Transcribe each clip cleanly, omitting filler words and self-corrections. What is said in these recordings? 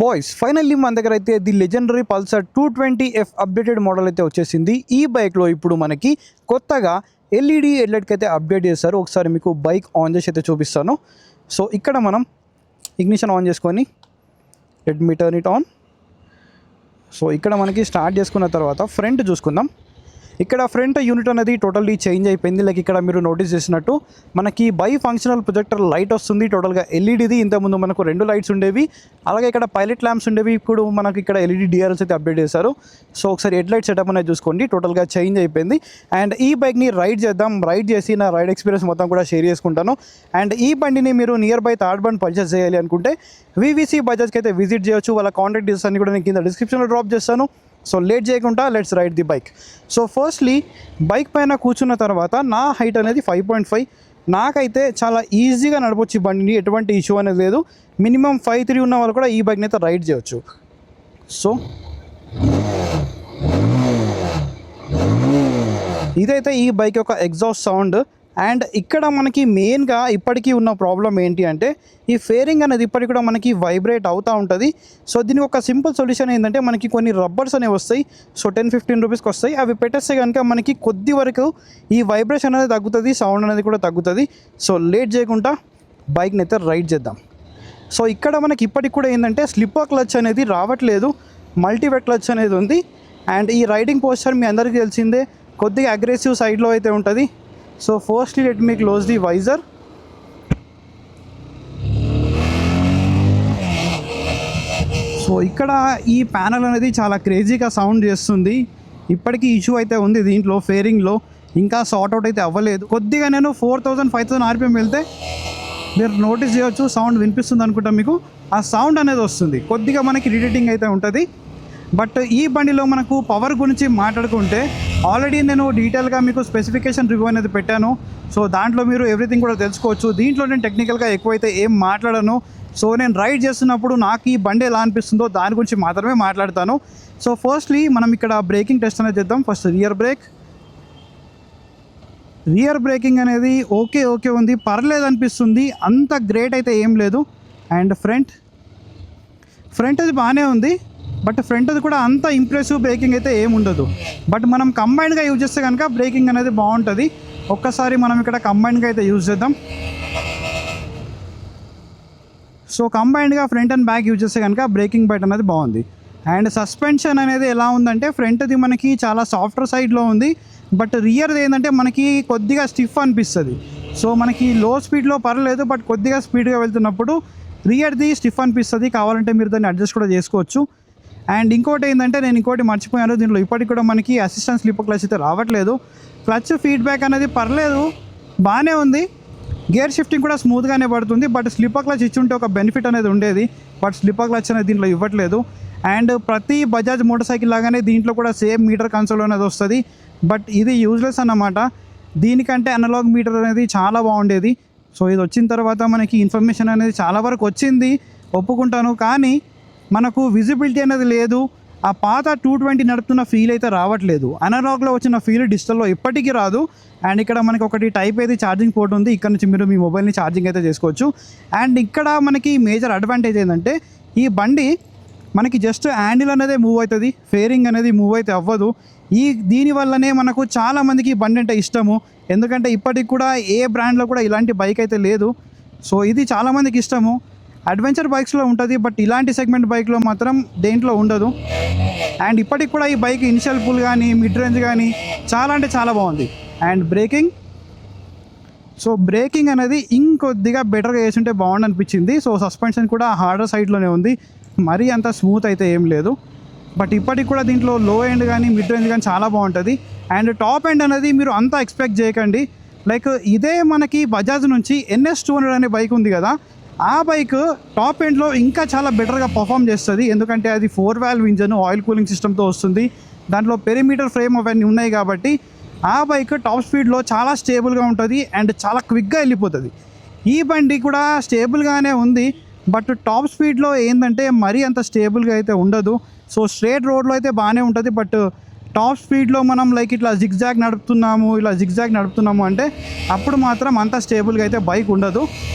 Boys finally మన దగ్గర అయితే the legendary Pulsar 220F updated model అయితే వచ్చేసింది. ఈ బైక్లో ఇప్పుడు మనకి కొత్తగా ఎల్ఈడి హెడ్లైట్కి అయితే అప్డేట్ చేస్తారు. ఒకసారి మీకు బైక్ ఆన్ చేసి అయితే చూపిస్తాను. సో ఇక్కడ మనం ఇగ్నిషన్ ఆన్ చేసుకొని let me turn it on. So ఇక్కడ మనకి స్టార్ట్ చేసుకున్న తర్వాత ఫ్రంట్ చూసుకుందాం. ఇక్కడ ఫ్రంట్ యూనిట్ అనేది టోటల్లీ చేంజ్ అయిపోయింది. లైక్ ఇక్కడ మీరు నోటీస్ చేసినట్టు మనకి బై ఫంక్షనల్ ప్రొజెక్టర్ లైట్ వస్తుంది. టోటల్గా ఎల్ఈడిది. ఇంతకుముందు మనకు 2 లైట్స్ ఉండేవి, అలాగే ఇక్కడ పైలట్ ల్యాంప్స్ ఉండేవి. ఇప్పుడు మనకి ఇక్కడ ఎల్ఈడి డిఆర్ఎల్స్ అయితే అప్డేట్ చేశారు. సో ఒకసారి హెడ్ లైట్ సెటప్ అనేది చూసుకోండి, టోటల్గా చేంజ్ అయిపోయింది. అండ్ ఈ బైక్ని రైడ్ చేద్దాం. రైడ్ చేసి నా రైడ్ ఎక్స్పీరియన్స్ మొత్తం కూడా షేర్ చేసుకుంటాను. అండ్ ఈ బండిని మీరు near by third bund purchase చేయాలి అనుకుంటే వివిసి బజాజ్కి అయితే విజిట్ చేయొచ్చు. వాళ్ళ కాంటాక్ట్ డీటెయిల్స్ అన్ని కూడా నేను కింద డిస్క్రిప్షన్లో డ్రాప్ చేస్తాను. సో లేట్ చేయకుండా let's ride the bike. So firstly bike పైన కూర్చున్న తర్వాత నా హైట్ అనేది 5.5. నాకైతే చాలా ఈజీగా నడపొచ్చు ఈ బండిని, ఎటువంటి ఇష్యూ అనేది లేదు. మినిమం 5'3" ఉన్న వాళ్ళు కూడా ఈ బైక్ని అయితే రైడ్ చేయొచ్చు. సో ఇదైతే ఈ బైక్ యొక్క ఎగ్జాస్ట్ సౌండ్. అండ్ ఇక్కడ మనకి మెయిన్గా ఇప్పటికీ ఉన్న ప్రాబ్లం ఏంటి అంటే ఈ ఫేరింగ్ అనేది ఇప్పటికి కూడా మనకి వైబ్రేట్ అవుతూ ఉంటుంది. సో దీనికి ఒక సింపుల్ సొల్యూషన్ ఏంటంటే మనకి కొన్ని రబ్బర్స్ అనేవి వస్తాయి. సో 10-15 రూపీస్కి వస్తాయి. అవి పెట్టేస్తే కనుక మనకి కొద్ది వరకు ఈ వైబ్రేషన్ అనేది తగ్గుతుంది, సౌండ్ అనేది కూడా తగ్గుతుంది. సో లేట్ చేయకుండా బైక్ని అయితే రైడ్ చేద్దాం. సో ఇక్కడ మనకి ఇప్పటికి కూడా ఏంటంటే స్లిప్పర్ క్లచ్ అనేది రావట్లేదు, మల్టీవెట్ క్లచ్ అనేది ఉంది. అండ్ ఈ రైడింగ్ పోస్చర్ మీ అందరికీ తెలిసిందే, కొద్దిగా అగ్రెసివ్ సైడ్లో అయితే ఉంటుంది. So firstly let me close the visor. So ఇక్కడ ఈ ప్యానల్ అనేది చాలా క్రేజీగా సౌండ్ చేస్తుంది. ఇప్పటికీ ఇష్యూ అయితే ఉంది దీంట్లో, ఫేరింగ్లో ఇంకా సార్ట్ అవుట్ అయితే అవ్వలేదు. కొద్దిగా నేను 4000-5000 RPM వెళ్తే మీరు నోటీస్ చేయవచ్చు, సౌండ్ వినిపిస్తుంది అనుకుంటా మీకు. ఆ సౌండ్ అనేది వస్తుంది, కొద్దిగా మనకి ఇరిటేటింగ్ అయితే ఉంటుంది. బట్ ఈ బండిలో మనకు పవర్ గురించి మాట్లాడుకుంటే ఆల్రెడీ నేను డీటెయిల్గా మీకు స్పెసిఫికేషన్ రివ్యూ అనేది పెట్టాను. సో దాంట్లో మీరు ఎవ్రీథింగ్ కూడా తెలుసుకోవచ్చు. దీంట్లో నేను టెక్నికల్గా ఎక్కువైతే ఏం మాట్లాడను. సో నేను రైడ్ చేస్తున్నప్పుడు నాకు ఈ బండి ఎలా అనిపిస్తుందో దాని గురించి మాత్రమే మాట్లాడతాను. సో ఫస్ట్లీ మనం ఇక్కడ బ్రేకింగ్ టెస్ట్ అనేది చేద్దాం. ఫస్ట్ రియర్ బ్రేకింగ్ అనేది ఓకే ఉంది, పర్లేదు అనిపిస్తుంది, అంత గ్రేట్ అయితే ఏం లేదు. అండ్ ఫ్రంట్ అది బాగానే ఉంది, బట్ ఫ్రంట్ అది కూడా అంత ఇంప్రెసివ్ బ్రేకింగ్ అయితే ఏమి ఉండదు. బట్ మనం కంబైన్డ్గా యూజ్ చేస్తే కనుక బ్రేకింగ్ అనేది బాగుంటుంది. ఒక్కసారి మనం ఇక్కడ కంబైన్డ్గా అయితే యూజ్ చేద్దాం. సో కంబైన్డ్గా ఫ్రంట్ అండ్ బ్యాక్ యూజ్ చేస్తే కనుక బ్రేకింగ్ బైట్ అనేది బాగుంది. అండ్ సస్పెన్షన్ అనేది ఎలా ఉందంటే ఫ్రంట్ది మనకి చాలా సాఫ్ట్వేర్ సైడ్లో ఉంది, బట్ రియర్ది ఏంటంటే మనకి కొద్దిగా స్టిఫ్ అనిపిస్తుంది. సో మనకి లో స్పీడ్లో పర్లేదు, బట్ కొద్దిగా స్పీడ్గా వెళ్తున్నప్పుడు రియర్ది స్టిఫ్ అనిపిస్తుంది. కావాలంటే మీరు దాన్ని అడ్జస్ట్ కూడా చేసుకోవచ్చు. అండ్ ఇంకోటి ఏంటంటే నేను ఇంకోటి మర్చిపోయాను, దీంట్లో ఇప్పటికి కూడా మనకి అసిస్టెంట్ స్లిప్పర్ క్లచ్ అయితే రావట్లేదు. క్లచ్ ఫీడ్బ్యాక్ అనేది పర్లేదు, బాగానే ఉంది. గేర్ షిఫ్టింగ్ కూడా స్మూత్గానే పడుతుంది. బట్ స్లిప్పర్ క్లచ్ ఇచ్చుంటే ఒక బెనిఫిట్ అనేది ఉండేది, బట్ స్లిప్పర్ క్లచ్ అనేది దీంట్లో ఇవ్వట్లేదు. అండ్ ప్రతి బజాజ్ మోటార్ సైకిల్ లాగానే దీంట్లో కూడా సేమ్ మీటర్ కన్సోల్ అనేది వస్తుంది. బట్ ఇది యూజ్లెస్ అన్నమాట. దీనికంటే అనలాగ్ మీటర్ అనేది చాలా బాగుండేది. సో ఇది వచ్చిన తర్వాత మనకి ఇన్ఫర్మేషన్ అనేది చాలా వరకు వచ్చింది, ఒప్పుకుంటాను. కానీ మనకు విజిబిలిటీ అనేది లేదు. ఆ పాత 220 నడుపుతున్న ఫీల్ అయితే రావట్లేదు. అనలాగ్లో వచ్చిన ఫీల్ డిజిటల్లో ఎప్పటికీ రాదు. అండ్ ఇక్కడ మనకి ఒకటి టైప్ అయితే ఛార్జింగ్ పోర్ట్ ఉంది, ఇక్కడ నుంచి మీరు మీ మొబైల్ని ఛార్జింగ్ అయితే చేసుకోవచ్చు. అండ్ ఇక్కడ మనకి మేజర్ అడ్వాంటేజ్ ఏంటంటే ఈ బండి మనకి జస్ట్ హ్యాండిల్ అనేది మూవ్ అవుతుంది, ఫేరింగ్ అనేది మూవ్ అయితే అవ్వదు. దీనివల్లనే మనకు చాలామందికి ఈ బండి అంటే ఇష్టము, ఎందుకంటే ఇప్పటికి కూడా ఏ బ్రాండ్లో కూడా ఇలాంటి బైక్ అయితే లేదు. సో ఇది చాలామందికి ఇష్టము. అడ్వెంచర్ బైక్స్లో ఉంటుంది, బట్ ఇలాంటి సెగ్మెంట్ బైక్లో మాత్రం దేంట్లో ఉండదు. అండ్ ఇప్పటికి కూడా ఈ బైక్ ఇనిషియల్ పుల్ కానీ మిడ్ రేంజ్ కానీ చాలా అంటే చాలా బాగుంది. అండ్ బ్రేకింగ్ అనేది ఇంకొద్దిగా బెటర్గా చేస్తుంటే బాగుంది అనిపించింది. సో సస్పెన్షన్ కూడా హార్డర్ సైడ్లోనే ఉంది, మరీ అంత స్మూత్ అయితే ఏం లేదు. బట్ ఇప్పటికి కూడా దీంట్లో లో ఎండ్ కానీ మిడ్ రేంజ్ కానీ చాలా బాగుంటుంది. అండ్ టాప్ ఎండ్ అనేది మీరు అంతా ఎక్స్పెక్ట్ చేయకండి. లైక్ ఇదే మనకి బజాజ్ నుంచి NS200 అనే బైక్ ఉంది కదా, ఆ బైక్ టాప్ ఎండ్లో ఇంకా చాలా బెటర్గా పర్ఫామ్ చేస్తుంది. ఎందుకంటే అది 4 వాల్వ్ ఇంజన్, ఆయిల్ కూలింగ్ సిస్టమ్తో వస్తుంది. దాంట్లో పెరిమీటర్ ఫ్రేమ్ అవన్నీ ఉన్నాయి కాబట్టి ఆ బైక్ టాప్ స్పీడ్లో చాలా స్టేబుల్గా ఉంటుంది అండ్ చాలా క్విక్గా వెళ్ళిపోతుంది. ఈ బండి కూడా స్టేబుల్గానే ఉంది, బట్ టాప్ స్పీడ్లో ఏంటంటే మరీ అంత స్టేబుల్గా అయితే ఉండదు. సో స్ట్రేట్ రోడ్లో అయితే బాగానే ఉంటుంది, బట్ టాప్ స్పీడ్లో మనం లైక్ ఇట్లా జిగ్జాగ్ నడుపుతున్నాము అంటే అప్పుడు మాత్రం అంత స్టేబుల్గా అయితే బైక్ ఉండదు.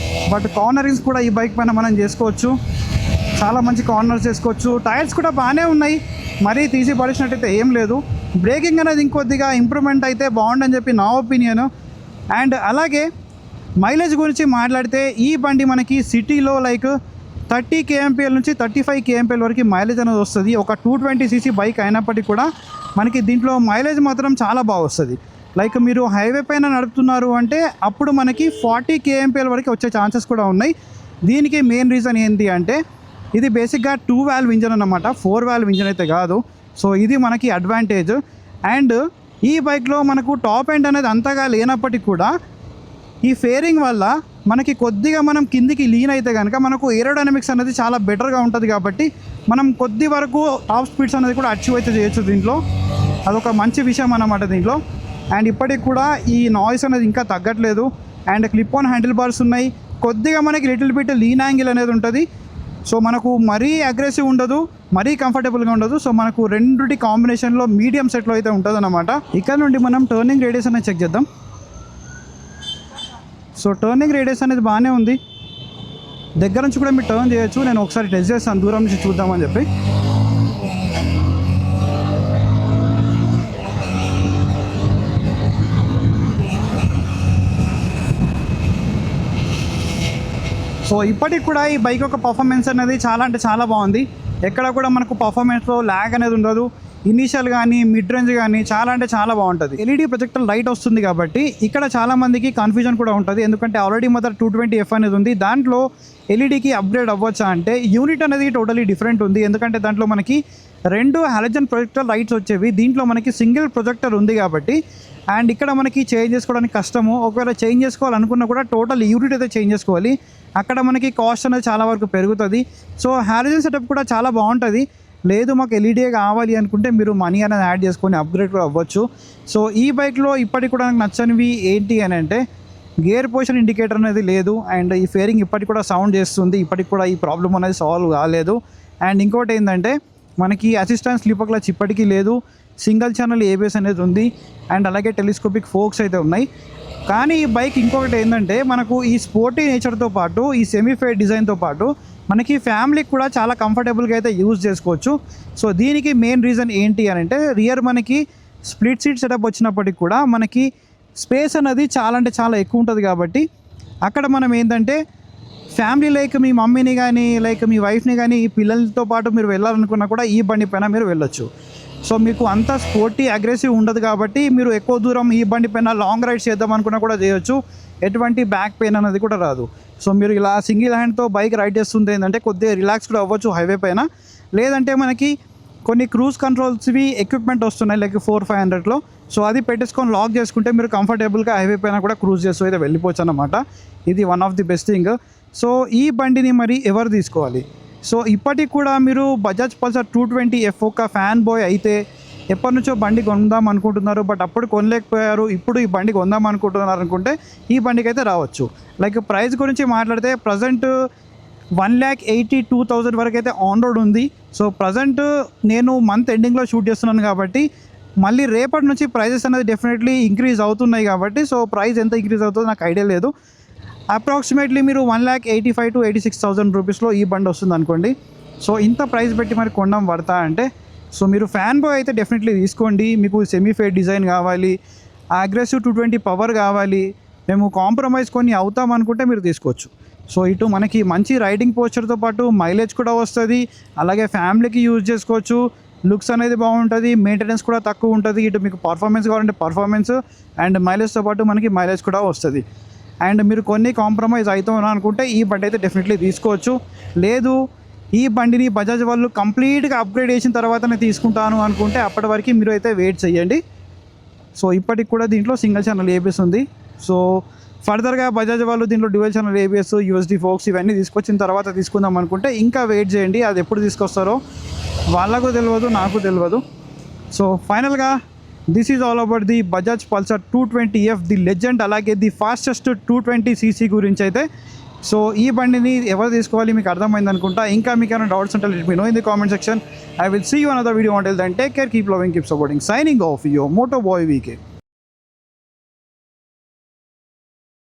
బట్ కార్నరింగ్స్ కూడా ఈ బైక్ పైన మనం చేసుకోవచ్చు. చాలా మంచి కార్నర్స్ వేసుకోవచ్చు. టైర్స్ కూడా బాగానే ఉన్నాయి, మరీ తీసి పడేసినట్టయితే ఏం లేదు. బ్రేకింగ్ అనేది ఇంకొద్దిగా ఇంప్రూవ్మెంట్ అయితే బాగుండని చెప్పి నా ఒపీనియన్. అండ్ అలాగే మైలేజ్ గురించి మాట్లాడితే ఈ బండి మనకి సిటీలో లైక్ 30 kmpl నుంచి 35 kmpl వరకు మైలేజ్ అనేది వస్తుంది. ఒక 220cc బైక్ అయినప్పటికీ కూడా మనకి దీంట్లో మైలేజ్ మాత్రం చాలా బాగా వస్తుంది. లైక్ మీరు హైవే పైన నడుపుతున్నారు అంటే అప్పుడు మనకి 40 kmpl వరకు వచ్చే ఛాన్సెస్ కూడా ఉన్నాయి. దీనికి మెయిన్ రీజన్ ఏంటి అంటే ఇది బేసిక్గా 2 వాల్వ్ ఇంజన్ అన్నమాట, 4 వాల్వ్ ఇంజన్ అయితే కాదు. సో ఇది మనకి అడ్వాంటేజ్. అండ్ ఈ బైక్లో మనకు టాప్ ఎండ్ అనేది అంతగా లేనప్పటికీ కూడా ఈ ఫేరింగ్ వల్ల మనకి కొద్దిగా మనం కిందికి లీన్ అయితే కనుక మనకు ఏరోడైనమిక్స్ అనేది చాలా బెటర్గా ఉంటుంది. కాబట్టి మనం కొద్ది వరకు టాప్ స్పీడ్స్ అనేది కూడా అచీవ్ అయితే చేయొచ్చు దీంట్లో. అదొక మంచి విషయం అన్నమాట దీంట్లో. అండ్ ఇప్పటికి కూడా ఈ నాయిస్ అనేది ఇంకా తగ్గట్లేదు. And clip on handle bars ఉన్నాయి. కొద్దిగా మనకి లిటిల్ బిట్ లీన్ యాంగిల్ అనేది ఉంటుంది. సో మనకు మరీ అగ్రెసివ్ ఉండదు, మరీ కంఫర్టబుల్గా ఉండదు. సో మనకు రెండుటి కాంబినేషన్లో మీడియం సెట్లో అయితే ఉంటుంది అన్నమాట. ఇక్కడ నుండి మనం టర్నింగ్ రేడియస్ అనేది చెక్ చేద్దాం. సో టర్నింగ్ రేడియస్ అనేది బాగానే ఉంది. దగ్గర నుంచి కూడా మీరు టర్న్ చేయొచ్చు. నేను ఒకసారి టెస్ట్ చేస్తాను దూరం నుంచి చూద్దామని చెప్పి. సో ఇప్పటికి కూడా ఈ బైక్ యొక్క పర్ఫార్మెన్స్ అనేది చాలా అంటే చాలా బాగుంది. ఎక్కడ కూడా మనకు పర్ఫార్మెన్స్లో ల్యాగ్ అనేది ఉండదు. ఇనీషియల్ కానీ మిడ్ రేంజ్ కానీ చాలా అంటే చాలా బాగుంటుంది. ఎల్ఈడి ప్రొజెక్టర్ లైట్ వస్తుంది కాబట్టి ఇక్కడ చాలా మందికి కన్ఫ్యూజన్ కూడా ఉంటుంది. ఎందుకంటే ఆల్రెడీ మొదట 220F అనేది ఉంది, దాంట్లో ఎల్ఈడికి అప్గ్రేడ్ అవ్వచ్చా అంటే యూనిట్ అనేది టోటలీ డిఫరెంట్ ఉంది. ఎందుకంటే దాంట్లో మనకి 2 హాలోజన్ ప్రొజెక్టర్ లైట్స్ వచ్చేవి, దీంట్లో మనకి సింగిల్ ప్రొజెక్టర్ ఉంది కాబట్టి. అండ్ ఇక్కడ మనకి చేంజ్ చేసుకోవడానికి కష్టము. ఒకవేళ చేంజ్ చేసుకోవాలనుకున్నా కూడా టోటల్ యూనిట్ అయితే చేంజ్ చేసుకోవాలి. అక్కడ మనకి కాస్ట్ అనేది చాలా వరకు పెరుగుతుంది. సో హాలోజన్ సెటప్ కూడా చాలా బాగుంటుంది. లేదు మాకు ఎల్ఈడీఏ కావాలి అనుకుంటే మీరు మనీ అనేది యాడ్ చేసుకొని అప్గ్రేడ్ కూడా అవ్వచ్చు. సో ఈ బైక్లో ఇప్పటికి కూడా నాకు నచ్చనివి ఏంటి అని అంటే గేర్ పొజిషన్ ఇండికేటర్ అనేది లేదు. అండ్ ఈ ఫేరింగ్ ఇప్పటికి కూడా సౌండ్ చేస్తుంది. ఇప్పటికి కూడా ఈ ప్రాబ్లం అనేది సాల్వ్ కాలేదు. అండ్ ఇంకోటి ఏంటంటే మనకి అసిస్టెంట్ స్లీపర్ క్లచ్ ఇప్పటికీ లేదు. సింగిల్ ఛానల్ ఏబిఎస్ అనేది ఉంది. అండ్ అలాగే టెలిస్కోపిక్ ఫోక్స్ అయితే ఉన్నాయి. కానీ ఈ బైక్ ఇంకొకటి ఏంటంటే మనకు ఈ స్పోర్టీ నేచర్తో పాటు ఈ సెమీఫైడ్ డిజైన్తో పాటు మనకి ఫ్యామిలీకి కూడా చాలా కంఫర్టబుల్గా అయితే యూజ్ చేసుకోవచ్చు. సో దీనికి మెయిన్ రీజన్ ఏంటి అని అంటే రియర్ మనకి స్ప్లిట్ సీట్ సెటప్ వచ్చినప్పటికి కూడా మనకి స్పేస్ అనేది చాలా అంటే చాలా ఎక్కువ ఉంటుంది. కాబట్టి అక్కడ మనం ఏంటంటే ఫ్యామిలీ లైక్ మీ మమ్మీని కానీ లైక్ మీ వైఫ్ని కానీ ఈ పిల్లలతో పాటు మీరు వెళ్ళాలనుకున్నా కూడా ఈ బండి పైన మీరు వెళ్ళొచ్చు. సో మీకు అంత స్పోర్టీ అగ్రెసివ్ ఉండదు కాబట్టి మీరు ఎక్కువ దూరం ఈ బండి పైన లాంగ్ రైడ్స్ చేద్దాం అనుకున్నా కూడా చేయొచ్చు. ఎటువంటి బ్యాక్ పెయిన్ అనేది కూడా రాదు. సో మీరు ఇలా సింగిల్ హ్యాండ్తో బైక్ రైడ్ చేస్తుంది ఏంటంటే కొద్దిగా రిలాక్స్ కూడా అవ్వచ్చు హైవే పైన. లేదంటే మనకి కొన్ని క్రూజ్ కంట్రోల్స్వి ఎక్విప్మెంట్ వస్తున్నాయి లైక్ 400-500లో. సో అది పెట్టేసుకొని లాక్ చేసుకుంటే మీరు కంఫర్టబుల్గా హైవే పైన కూడా క్రూజ్ చేస్తూ అయితే వెళ్ళిపోవచ్చు అన్నమాట. ఇది one of the best thing. So ఈ బండిని మరి ఎవరు తీసుకోవాలి? సో ఇప్పటికి కూడా మీరు బజాజ్ పల్సర్ 220F ఒక ఫ్యాన్ బాయ్ అయితే ఎప్పటి నుంచో బండి కొందాం అనుకుంటున్నారు, బట్ అప్పుడు కొనలేకపోయారు, ఇప్పుడు ఈ బండి కొందాం అనుకుంటున్నారు అనుకుంటే ఈ బండికి అయితే రావచ్చు. లైక్ ప్రైస్ గురించి మాట్లాడితే ప్రజెంట్ 1,82,000 వరకు అయితే ఆన్ రోడ్ ఉంది. సో ప్రజెంట్ నేను మంత్ ఎండింగ్లో షూట్ చేస్తున్నాను కాబట్టి మళ్ళీ రేపటి నుంచి ప్రైజెస్ అనేది డెఫినెట్లీ ఇంక్రీజ్ అవుతున్నాయి కాబట్టి సో ప్రైస్ ఎంత ఇంక్రీజ్ అవుతుందో నాకు ఐడియా లేదు. అప్రాక్సిమేట్లీ మీరు 1,85,000 to 86,000 రూపీస్లో ఈ బండి వస్తుంది అనుకోండి. సో ఇంత ప్రైస్ పెట్టి మరి కొనడం పడతా అంటే సో మీరు ఫ్యాన్ బాయ్ అయితే డెఫినెట్లీ తీసుకోండి. మీకు సెమీఫైడ్ డిజైన్ కావాలి, అగ్రెసివ్ 220 పవర్ కావాలి, మేము కాంప్రమైజ్ కొన్ని అవుతాం అనుకుంటే మీరు తీసుకోవచ్చు. సో ఇటు మనకి మంచి రైడింగ్ పోస్చర్తో పాటు మైలేజ్ కూడా వస్తుంది, అలాగే ఫ్యామిలీకి యూజ్ చేసుకోవచ్చు, లుక్స్ అనేది బాగుంటుంది, మెయింటెనెన్స్ కూడా తక్కువ ఉంటుంది. ఇటు మీకు పర్ఫార్మెన్స్ కావాలంటే పర్ఫార్మెన్స్ అండ్ మైలేజ్తో పాటు మనకి మైలేజ్ కూడా వస్తుంది. అండ్ మీరు కొన్ని కాంప్రమైజ్ అవుతాం అనుకుంటే ఈ బండి అయితే డెఫినెట్లీ తీసుకోవచ్చు. లేదు ఈ బండిని బజాజ్ వాళ్ళు కంప్లీట్గా అప్గ్రేడ్ చేసిన తర్వాతనే తీసుకుంటాను అనుకుంటే అప్పటి వరకు మీరు అయితే వెయిట్ చేయండి. సో ఇప్పటికి కూడా దీంట్లో సింగిల్ ఛానల్ ఏబిఎస్ ఉంది. సో ఫర్దర్గా బజాజ్ వాళ్ళు దీంట్లో dual channel ABS, USD folks ఇవన్నీ తీసుకొచ్చిన తర్వాత తీసుకుందాం అనుకుంటే ఇంకా వెయిట్ చేయండి. అది ఎప్పుడు తీసుకొస్తారో వాళ్ళకు తెలియదు, నాకు తెలియదు. సో ఫైనల్గా this is all about the Bajaj Pulsar 220F, the legend, అలాగే ది ఫాస్టెస్ట్ 220cc గురించి అయితే. సో ఈ బండిని ఎవరు తీసుకోవాలి మీకు అర్థమైంది అనుకుంటా. ఇంకా మీకు ఏమైనా డౌట్స్ ఉంటే let me know in the comment section. I will see you another video. Until then, take care, keep loving, keep supporting. Signing off, your Moto Boy VK.